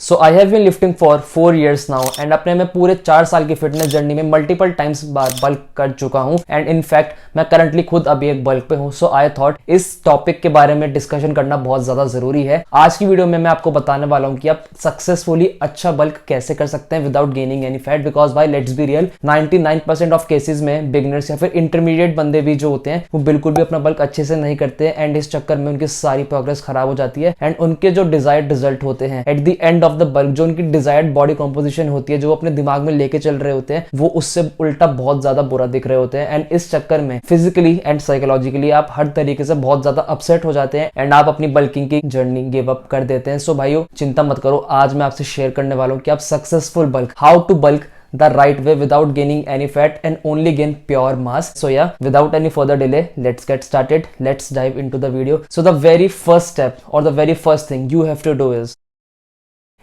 So I have been lifting for 4 years now and अपने में पूरे 4 साल की फिटनेस जर्नी में मल्टीपल टाइम्स बल्क कर चुका हूं एंड इनफैक्ट मैं करंटली खुद अभी एक बल्क पे हूं। सो आई थॉट इस टॉपिक के बारे में डिस्कशन करना बहुत ज्यादा जरूरी है। आज की वीडियो में मैं आपको बताने वाला हूं कि आप सक्सेसफुली अच्छा बल्क कैसे कर सकते हैं without gaining any fat, because भाई let's be real 99% of cases में बिगिनर्स या फिर इंटरमीडिएट बंदे भी जो होते हैं वो बिल्कुल भी अपना बल्क अच्छे से नहीं करते एंड इस चक्कर में उनकी सारी प्रोग्रेस खराब हो जाती है एंड उनके जो डिजायर्ड रिजल्ट होते हैं at the end of the bulk, जो उनकी डिजायर्ड बॉडी कॉम्पोजिशन होती है, जो अपने दिमाग में लेके चल रहे होते हैं, वो उससे उल्टा बहुत ज्यादा बुरा दिख रहे होते हैं एंड इस चक्कर में फिजिकली एंड साइकोलॉजिकली आप हर तरीके से बहुत ज्यादा अपसेट हो जाते हैं एंड आप अपनी बल्किंग की जर्नी गिव अप कर देते हैं। सो भाइयों चिंता मत करो, आज मैं आपसे शेयर करने वाला हूं कि आप successful bulk, how to bulk the right way without gaining any fat and only gain pure mass. So yeah, without any further delay, let's get started. Let's dive into the video. So the very first step or the very first thing you have to do is,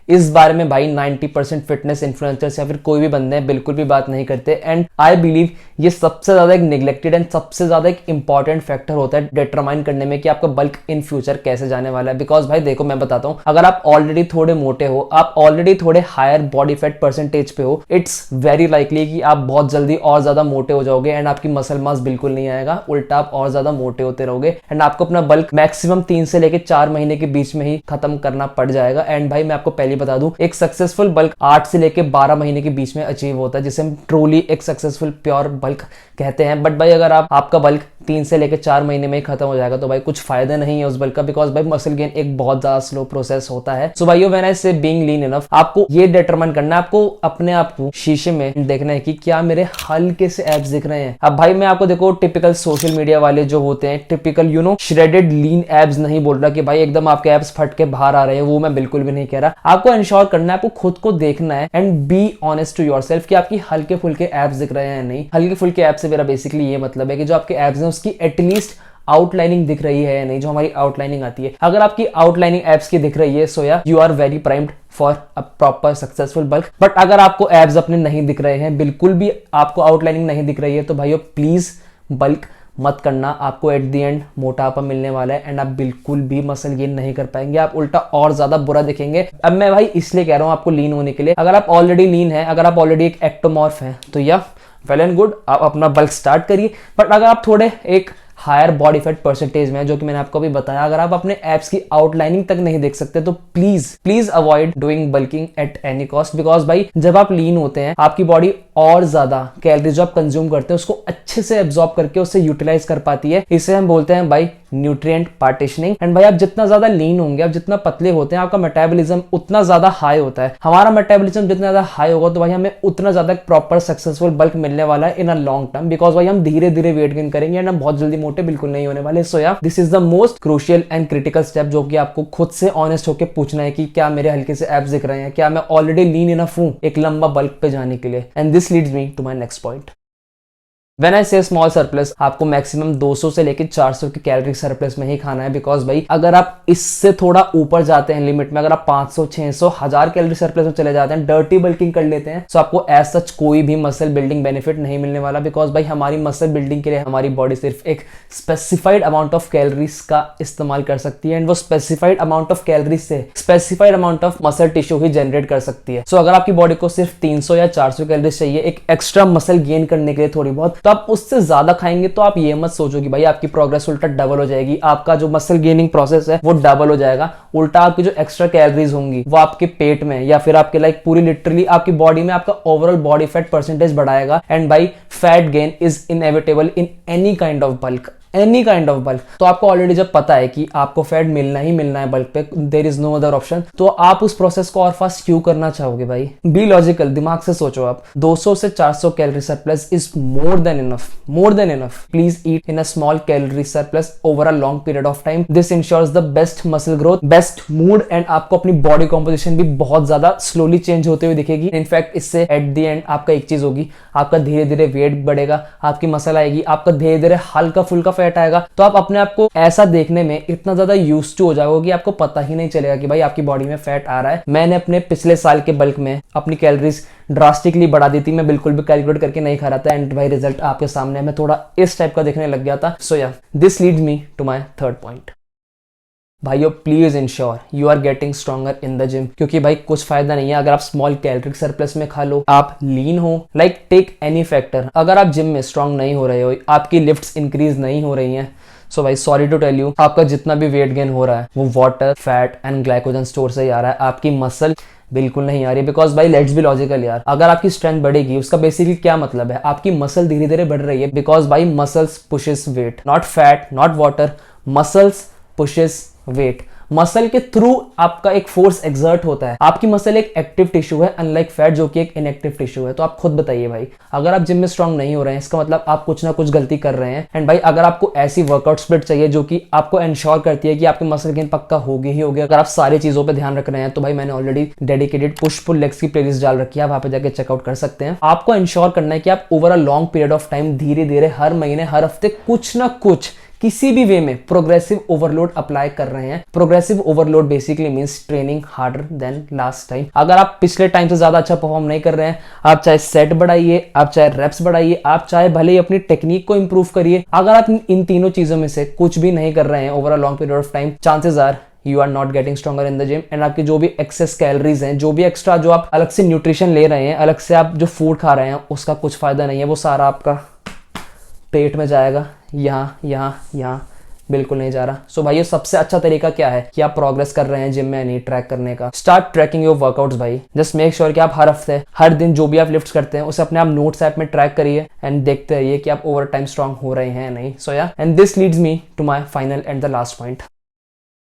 इस बारे में भाई 90% fitness influencers या फिर कोई भी बंदे हैं बिल्कुल भी बात नहीं करते एंड आई बिलीव ये सबसे ज्यादा एक निगलेक्टेड एंड सबसे ज्यादा एक इंपॉर्टेंट फैक्टर होता है डिटरमाइन करने में कि आपका बल्क इन फ्यूचर कैसे जाने वाला है। बिकॉज भाई देखो मैं बताता हूं, अगर आप ऑलरेडी थोड़े मोटे हो, आप ऑलरेडी थोड़े हायर बॉडी फैट परसेंटेज पे हो, इट्स वेरी लाइकली कि आप बहुत जल्दी और ज्यादा मोटे हो जाओगे एंड आपकी मसल मास बिल्कुल नहीं आएगा, उल्टा आप और ज्यादा मोटे होते रहोगे एंड आपको अपना बल्क मैक्सिमम 3 से लेकर 4 महीने के बीच में ही खत्म करना पड़ जाएगा। एंड भाई मैं आपको पहले बता दूं, एक सक्सेसफुल बल्क 8 से लेके 12 महीने के बीच में अचीव होता है, जिसे हम ट्रूली एक सक्सेसफुल प्योर बल्क कहते हैं। बट भाई अगर आपका बल्क 3 से लेके 4 महीने में ही खत्म हो जाएगा तो भाई कुछ फायदा नहीं है उस बल्क का, बिकॉज भाई मसल गेन एक बहुत ज्यादा स्लो प्रोसेस होता है। सो भाइयों व्हेन आई से बीइंग लीन इनफ, आपको ये डिटरमाइन करना है, आपको अपने आप को शीशे में देखना है कि क्या मेरे हल्के से एब्स दिख रहे हैं। अब भाई मैं आपको देखो टिपिकल सोशल मीडिया वाले जो होते हैं, typical you know shredded lean abs नहीं बोल रहा कि भाई एकदम आपके एब्स फट के बाहर आ रहे हैं, वो मैं बिल्कुल भी नहीं कह रहा। आपको इंश्योर करना है, आपको खुद को देखना है and be honest to yourself कि आपकी हल्के फुल्के एब्स दिख रहे हैं या नहीं। हल्के फुल्के एब्स से मेरा बेसिकली ये मतलब है कि जो आपके एब्स हैं उसकी एटलीस्ट आउटलाइनिंग दिख रही है या नहीं, जो हमारी आउटलाइनिंग आती है। अगर आपकी आउटलाइनिंग एब्स की दिख रही है सो या you are very primed for a proper successful bulk. But अगर आपको एब्स अपने नहीं दिख रहे हैं, बिल्कुल भी आपको आउटलाइनिंग नहीं दिख रही है, तो भाइयों प्लीज बल्क मत करना। आपको एट द एंड मोटापा मिलने वाला है एंड आप बिल्कुल भी मसल गेन नहीं कर पाएंगे, आप उल्टा और ज्यादा बुरा दिखेंगे। अब मैं भाई इसलिए कह रहा हूं आपको लीन होने के लिए, अगर आप ऑलरेडी लीन है, अगर आप ऑलरेडी एक एक्टोमॉर्फ है तो या वेल एंड गुड, आप अपना बल्क स्टार्ट करिए। बट अगर आप थोड़े एक हायर बॉडी फैट परसेंटेज में, जो कि मैंने आपको भी बताया, अगर आप अपने एब्स की आउटलाइनिंग तक नहीं देख सकते तो please avoid doing bulking at any cost. Because भाई जब आप लीन होते हैं आपकी बॉडी और ज्यादा कैलोरीज जो आप कंज्यूम करते हैं उसको अच्छे से एब्जॉर्ब करके उससे यूटिलाइज कर पाती है। इसे हम बोलते हैं भाई न्यूट्रिएंट पार्टीशनिंग। एंड भाई आप जितना ज्यादा लीन होंगे, आप जितना पतले होते हैं, आपका मेटाबॉलिज्म उतना ज्यादा हाई होता है। हमारा मेटाबॉलिज्म जितना ज्यादा हाई होगा तो भाई हमें उतना ज्यादा प्रॉपर सक्सेसफुल बल्क मिलने वाला है इन अ लॉन्ग टर्म, बिकॉज भाई हम धीरे धीरे वेट गेन करेंगे एंड हम बहुत जल्दी मोटे बिल्कुल नहीं होने वाले। सो yeah this is the most crucial and critical step, जो कि आपको खुद से ऑनेस्ट होकर पूछना है कि क्या मेरे हल्के से एब्स दिख रहे हैं, क्या मैं ऑलरेडी लीन इनफ हूं एक लंबा बल्क पे जाने के लिए। And this leads me to my next point. When I say small surplus, आपको मैक्सिमम 200 से लेकर 400 की कैलोरी सरप्लस में ही खाना है। बिकॉज भाई अगर आप इससे थोड़ा ऊपर जाते हैं लिमिट में, अगर आप 500, 600, 1000 कैलोरी सरप्लस में चले जाते हैं, डर्टी बल्किंग कर लेते हैं, तो आपको एज सच कोई भी मसल बिल्डिंग बेनिफिट नहीं मिलने वाला। बिकॉज भाई हमारी मसल बिल्डिंग के लिए हमारी बॉडी सिर्फ एक स्पेसिफाइड अमाउंट ऑफ कैलोरीज का इस्तेमाल कर सकती है एंड वो स्पेसिफाइड अमाउंट ऑफ कैलोरीज से specified amount of muscle tissue he generate कर सकती है। सो अगर आपकी बॉडी को सिर्फ 300 या 400 कैलोरीज चाहिए एक एक्स्ट्रा मसल गेन करने के लिए थोड़ी बहुत, तो आप उससे ज्यादा खाएंगे तो आप ये मत सोचो कि भाई आपकी प्रोग्रेस उल्टा डबल हो जाएगी, आपका जो मसल गेनिंग प्रोसेस है वो डबल हो जाएगा। उल्टा आपकी जो एक्स्ट्रा कैलोरीज होंगी वो आपके पेट में या फिर आपके लाइक पूरी लिटरली आपकी बॉडी में आपका ओवरऑल बॉडी फैट परसेंटेज बढ़ाएगा। एंड भाई fat gain is inevitable in any kind of bulk, any kind of bulk. तो आपको ऑलरेडी जब पता है कि आपको फैट मिलना ही मिलना है बल्क पे, there is no other option, तो आप उस प्रोसेस को और फास्ट क्यों करना चाहोगे भाई? बी लॉजिकल, दिमाग से सोचो आप। 200 से 400 calorie surplus is more than enough, more than enough. Please eat in a small calorie surplus over a long period of time. This ensures the best muscle growth, best mood and आपको अपनी body composition भी बहुत ज्यादा slowly change होते हुए दिखेगी। In fact इससे at the end आपका एक चीज होगी, आपका धीरे धीरे वेट बढ़ेगा, आपकी मसल आएगी, आपका धीरे धीरे हल्का फुल्का फैट आएगा। तो आप अपने आप को ऐसा देखने में इतना ज्यादा यूज्ड टू हो जाओगे कि आपको पता ही नहीं चलेगा कि भाई आपकी बॉडी में फैट आ रहा है। मैंने अपने पिछले साल के बल्क में अपनी कैलोरीज ड्रास्टिकली बढ़ा दी थी, मैं बिल्कुल भी कैलकुलेट करके नहीं खा रहा था एंड भाई रिजल्ट आपके सामने मैं थोड़ा इस टाइप का दिखने लग गया था। So yeah this leads me to my third point. भाइयों please ensure you are getting stronger in the gym, क्योंकि भाई कुछ फायदा नहीं है अगर आप स्मॉल कैलोरिक सरप्लस में खा लो, आप लीन हो, लाइक टेक एनी फैक्टर, अगर आप जिम में स्ट्रांग नहीं हो रहे हो, आपकी लिफ्ट्स इंक्रीज नहीं हो रही हैं, सो भाई सॉरी टू टेल यू, आपका जितना भी वेट गेन हो रहा है वो water, fat and glycogen store से ही आ रहा है, आपकी मसल बिल्कुल नहीं आ रही। बिकॉज भाई लेट्स बी लॉजिकल यार, अगर आपकी स्ट्रेंथ बढ़ेगी उसका बेसिकली क्या मतलब है, आपकी मसल धीरे धीरे बढ़ रही है, बिकॉज भाई muscles pushes weight, not fat not water, muscles pushes weight. Muscle के थ्रू आपका एक फोर्स एक्सर्ट होता है, आपकी मसल एक एक्टिव टिश्यू है अनलाइक फैट जो कि एक इनएक्टिव टिश्यू है। तो आप खुद बताइए भाई, अगर आप जिम में स्ट्रांग नहीं हो रहे हैं इसका मतलब आप कुछ ना कुछ गलती कर रहे हैं। एंड भाई अगर आपको ऐसी वर्कआउट स्प्लिट चाहिए जो कि आपको इंश्योर करती है कि आपकी मसल गेन पक्का होगी ही होगी, अगर आप सारी चीजों पर ध्यान रख रहे हैं, तो भाई मैंने already dedicated push pull legs की प्लेलिस्ट डाल रखी है, वहां पे जाके चेकआउट कर सकते हैं। आपको इंश्योर करना है कि आप over a long period of time धीरे धीरे हर महीने हर हफ्ते कुछ ना कुछ किसी भी वे में प्रोग्रेसिव ओवरलोड अप्लाई कर रहे हैं। Progressive overload basically means training harder than last time. अगर आप पिछले टाइम से ज्यादा अच्छा परफॉर्म नहीं कर रहे हैं, आप चाहे सेट बढ़ाइए, आप चाहे रेप्स बढ़ाइए, आप चाहे भले ही अपनी टेक्निक को इंप्रूव करिए, अगर आप इन तीनों चीजों में से कुछ भी नहीं कर रहे हैं over a long period of time, chances are you are not getting stronger in the gym. And आपकी जो भी एक्सेस कैलोरीज हैं, जो भी एक्स्ट्रा जो आप अलग से न्यूट्रिशन ले रहे हैं, अलग से आप जो फूड खा रहे हैं, उसका कुछ फायदा नहीं है, वो सारा आपका पेट में जाएगा, यहाँ बिल्कुल नहीं जा रहा। सो भाई सबसे अच्छा तरीका क्या है कि आप प्रोग्रेस कर रहे हैं जिम में नहीं ट्रैक करने का, स्टार्ट ट्रैकिंग योर वर्कआउट्स भाई। जस्ट मेक श्योर कि आप हर हफ्ते हर दिन जो भी आप लिफ्ट्स करते हैं उसे अपने आप नोट्स ऐप में ट्रैक करिए एंड देखते रहिए कि आप ओवर टाइम स्ट्रांग हो रहे हैं या नहीं। So yeah and this leads me to my final and the last point.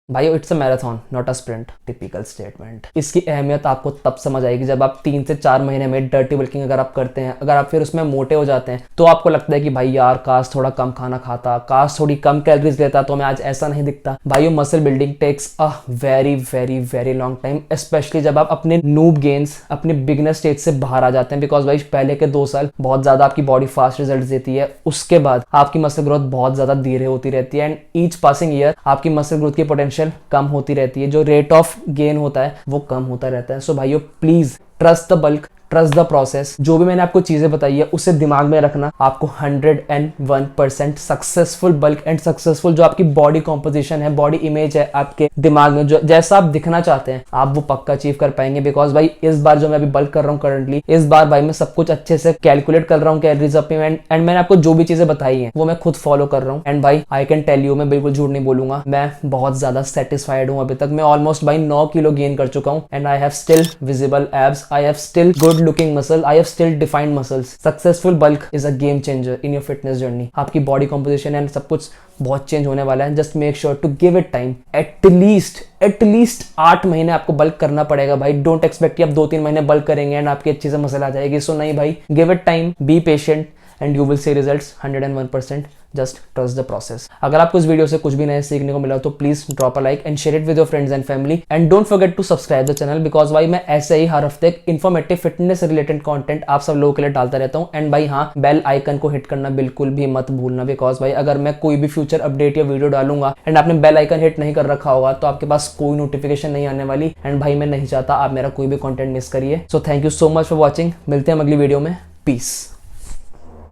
भाई it's a marathon not a sprint, typical statement. इसकी अहमियत आपको तब समझ आएगी जब आप 3 से 4 महीने में डर्टी बल्किंग अगर आप करते हैं, अगर आप फिर उसमें मोटे हो जाते हैं, तो आपको लगता है कि भाई यार काश थोड़ा कम खाना खाता, काश थोड़ी कम कैलोरीज लेता तो मैं आज ऐसा नहीं दिखता। भाई muscle building takes a very very very long time, specially जब आप अपने नूब गेन्स, अपने बिगनर स्टेज से बाहर आ जाते हैं। बिकॉज भाई पहले के 2 साल बहुत ज्यादा आपकी बॉडी फास्ट रिजल्ट देती है, उसके बाद आपकी मसल ग्रोथ बहुत ज्यादा धीरे होती रहती है एंड ईच पासिंग ईयर आपकी मसल ग्रोथ की पोटेंशियल कम होती रहती है, जो रेट ऑफ गेन होता है वो कम होता रहता है। सो भाइयों please trust the bulk, trust the process. जो भी मैंने आपको चीजें बताई है उसे दिमाग में रखना, आपको 101% सक्सेसफुल बल्क एंड सक्सेसफुल जो आपकी बॉडी कॉम्पोजिशन है, बॉडी इमेज है आपके दिमाग में, जो जैसा आप दिखना चाहते हैं आप वो पक्का अचीव कर पाएंगे। बिकॉज भाई इस बार जो मैं अभी बल्क कर रहा हूँ करंटली, इस बार भाई मैं सब कुछ अच्छे से कैलकुलेट कर रहा हूँ कैलोरीज अप में, एंड मैंने आपको जो भी चीजें बताई हैं वो मैं खुद फॉलो कर रहा हूँ। एंड भाई आई कैन टेल यू, मैं बिल्कुल झूठ नहीं बोलूंगा, मैं बहुत ज्यादा सेटिस्फाइड हूँ। अभी तक मैं ऑलमोस्ट भाई 9 किलो गेन कर चुका हूँ and I have still visible abs, I have still good looking muscle, I have still defined muscles. Successful bulk is a game changer in your fitness journey. आपकी body composition and सब कुछ बहुत change होने वाला है। Just make sure to give it time. At least 8 महीने आपको bulk करना पड़ेगा भाई। Don't expect कि आप 2-3 महीने बल्क करेंगे एंड आपकी अच्छी से मसल आ जाएगी। So नहीं भाई, give it time, be patient and you will see results 101%. Just trust the process. अगर आपको इस वीडियो से कुछ भी नया सीखने को मिला तो please drop a like and share it with your friends and family and don't forget to subscribe the channel, because भाई मैं ऐसे ही हर हफ्ते इन्फॉर्मेटिव फिटनेस रिलेटेड कंटेंट आप सब लोगों के लिए डालता रहता हूं। एंड भाई हाँ, बेल आइकन को हिट करना बिल्कुल भी मत भूलना, बिकॉज भाई अगर मैं कोई भी फ्यूचर अपडेट या वीडियो डालूंगा एंड आपने बेल आइकन हिट नहीं कर रखा होगा तो आपके पास कोई नोटिफिकेशन नहीं आने वाली। एंड भाई मैं नहीं चाहता आप मेरा कोई भी कंटेंट मिस करिए। So thank you so much for watching, मिलते हैं अगली वीडियो में, पीस।